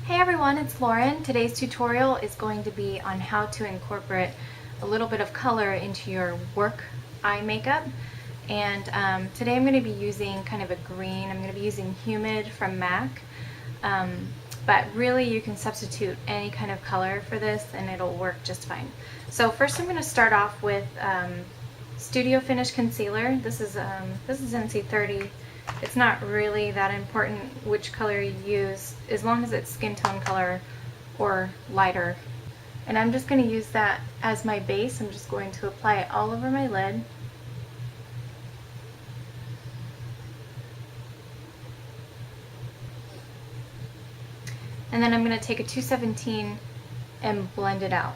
Hey everyone, it's Lauren. Today's tutorial is going to be on how to incorporate a little bit of color into your work eye makeup. And today I'm going to be using kind of a green. I'm going to be using Humid from MAC. But really you can substitute any kind of color for this and it'll work just fine. So first I'm going to start off with Studio Finish Concealer. This is NC30. It's not really that important which color you use, as long as it's skin tone color or lighter. And I'm just going to use that as my base. I'm just going to apply it all over my lid. And then I'm going to take a 217 and blend it out.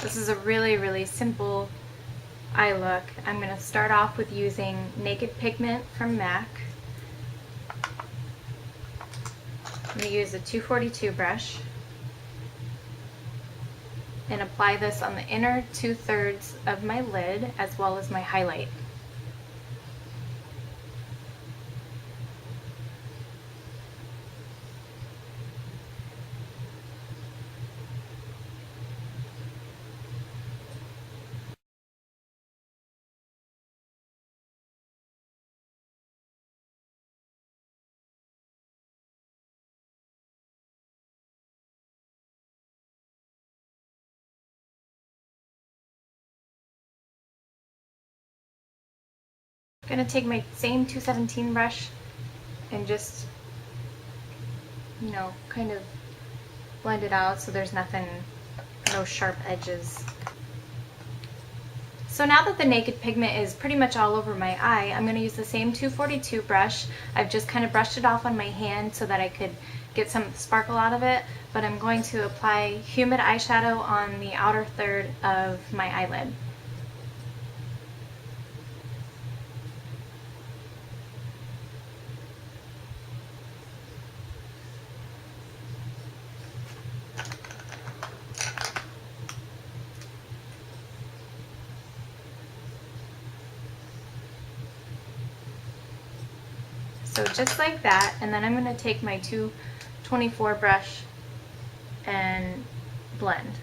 This is a really simple eye look. I'm going to start off with using Naked Pigment from MAC. I'm going to use a 242 brush and apply this on the inner 2/3 of my lid as well as my highlight. I'm going to take my same 217 brush and just, kind of blend it out so there's no sharp edges. So now that the Naked Pigment is pretty much all over my eye, I'm going to use the same 242 brush. I've just kind of brushed it off on my hand so that I could get some sparkle out of it, but I'm going to apply Humid eyeshadow on the outer third of my eyelid. So just like that, and then I'm going to take my 224 brush and blend.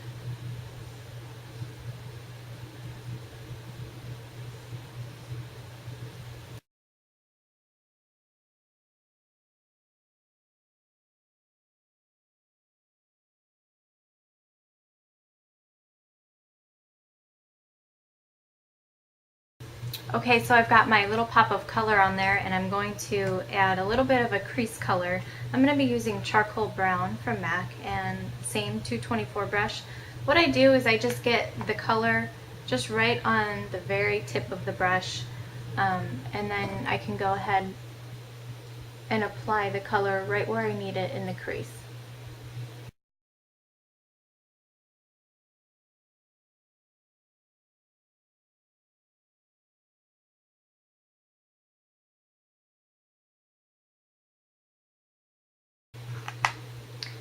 Okay, so I've got my little pop of color on there and I'm going to add a little bit of a crease color. I'm going to be using Charcoal Brown from MAC and same 224 brush. What I do is I just get the color just right on the very tip of the brush, and then I can go ahead and apply the color right where I need it in the crease.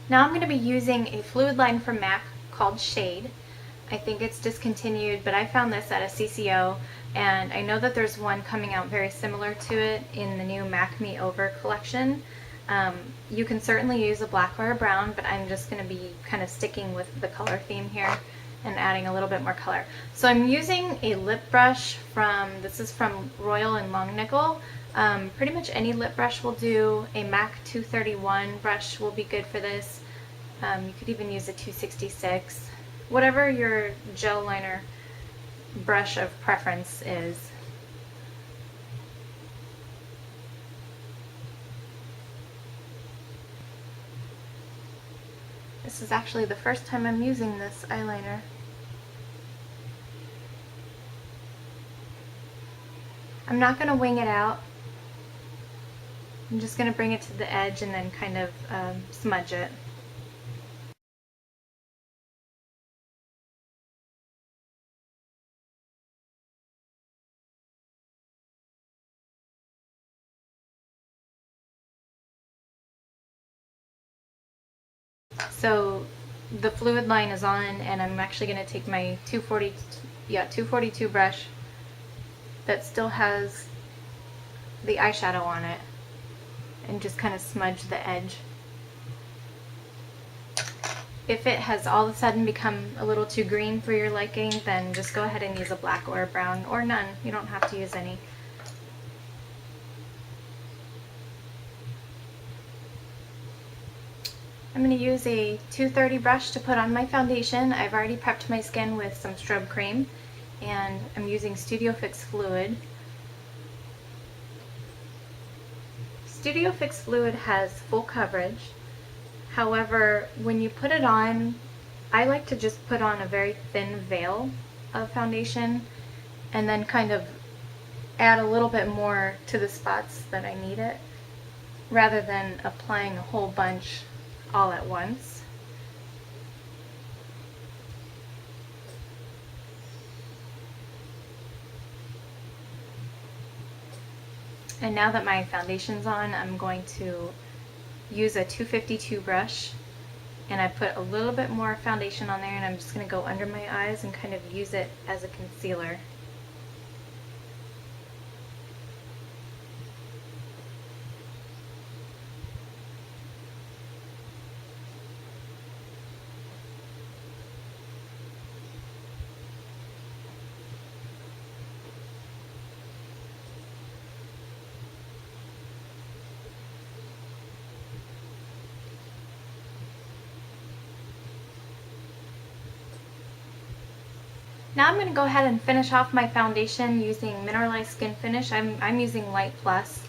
Now I'm going to be using a fluid line from MAC called Shade. I think it's discontinued, but I found this at a CCO, and I know that there's one coming out very similar to it in the new MAC Me Over collection. You can certainly use a black or a brown, but I'm just going to be kind of sticking with the color theme here and adding a little bit more color. So I'm using a lip brush this is from Royal and Long Nickel. Pretty much any lip brush will do. A MAC 231 brush will be good for this. You could even use a 266. Whatever your gel liner brush of preference is. This is actually the first time I'm using this eyeliner. I'm not going to wing it out. I'm just going to bring it to the edge and then kind of smudge it. So the fluid line is on, and I'm actually going to take my 242 brush that still has the eyeshadow on it and just kind of smudge the edge. If it has all of a sudden become a little too green for your liking, then just go ahead and use a black or a brown, or none. You don't have to use any. I'm going to use a 230 brush to put on my foundation. I've already prepped my skin with some strobe cream, and I'm using Studio Fix Fluid. Studio Fix Fluid has full coverage. However, when you put it on, I like to just put on a very thin veil of foundation and then kind of add a little bit more to the spots that I need it, rather than applying a whole bunch all at once. And now that my foundation's on, I'm going to use a 252 brush, and I put a little bit more foundation on there, and I'm just going to go under my eyes and kind of use it as a concealer. Now I'm going to go ahead and finish off my foundation using Mineralized Skin Finish. I'm using Light Plus.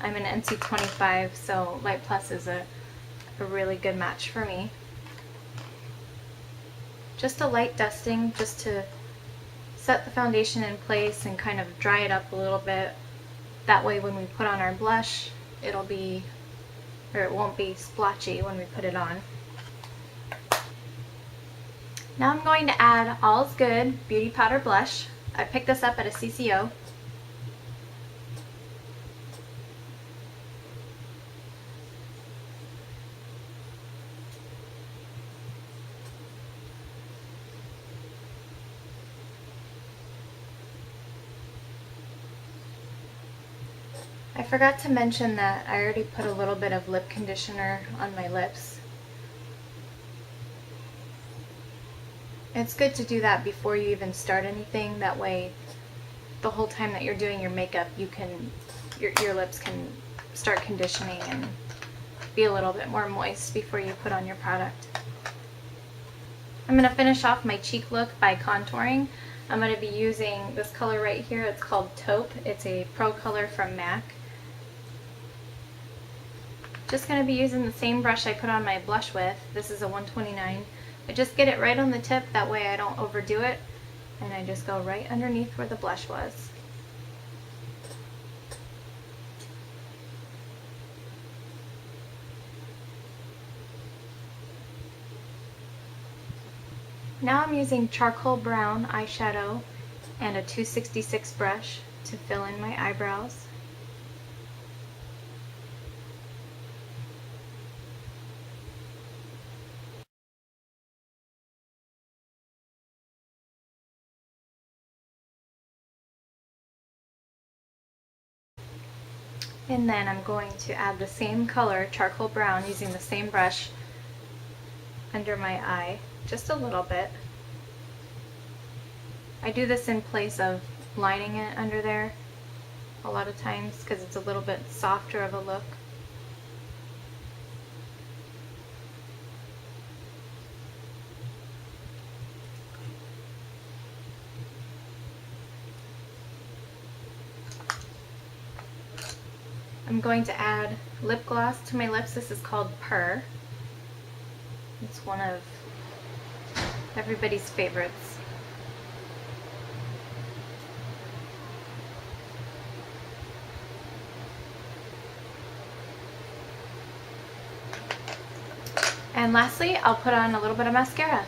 I'm an NC25, so Light Plus is a really good match for me. Just a light dusting just to set the foundation in place and kind of dry it up a little bit. That way when we put on our blush, it won't be splotchy when we put it on. Now I'm going to add All's Good Beauty Powder Blush. I picked this up at a CCO. I forgot to mention that I already put a little bit of lip conditioner on my lips. It's good to do that before you even start anything. That way, the whole time that you're doing your makeup, your lips can start conditioning and be a little bit more moist before you put on your product. I'm going to finish off my cheek look by contouring. I'm going to be using this color right here. It's called Taupe. It's a pro color from MAC. Just going to be using the same brush I put on my blush with. This is a 129. I just get it right on the tip, that way I don't overdo it, and I just go right underneath where the blush was. Now I'm using charcoal brown eyeshadow and a 266 brush to fill in my eyebrows. And then I'm going to add the same color, charcoal brown, using the same brush under my eye, just a little bit. I do this in place of lining it under there a lot of times because it's a little bit softer of a look. I'm going to add lip gloss to my lips. This is called Purr. It's one of everybody's favorites. And lastly, I'll put on a little bit of mascara.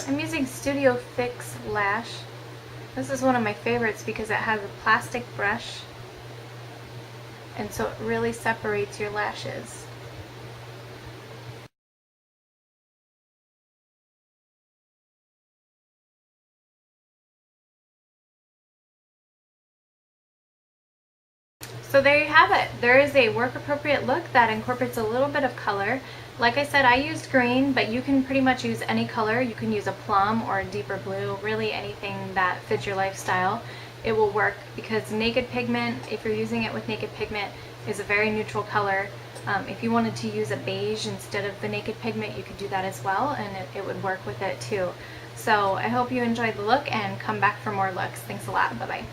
I'm using Studio Fix Lash This is one of my favorites because it has a plastic brush, and so it really separates your lashes. So there you have it. There is a work appropriate look that incorporates a little bit of color. Like I said, I used green, but you can pretty much use any color. You can use a plum or a deeper blue, really anything that fits your lifestyle. It will work because Naked Pigment, if you're using it with Naked Pigment, is a very neutral color. If you wanted to use a beige instead of the Naked Pigment, you could do that as well, and it would work with it too. So I hope you enjoyed the look and come back for more looks. Thanks a lot. Bye-bye.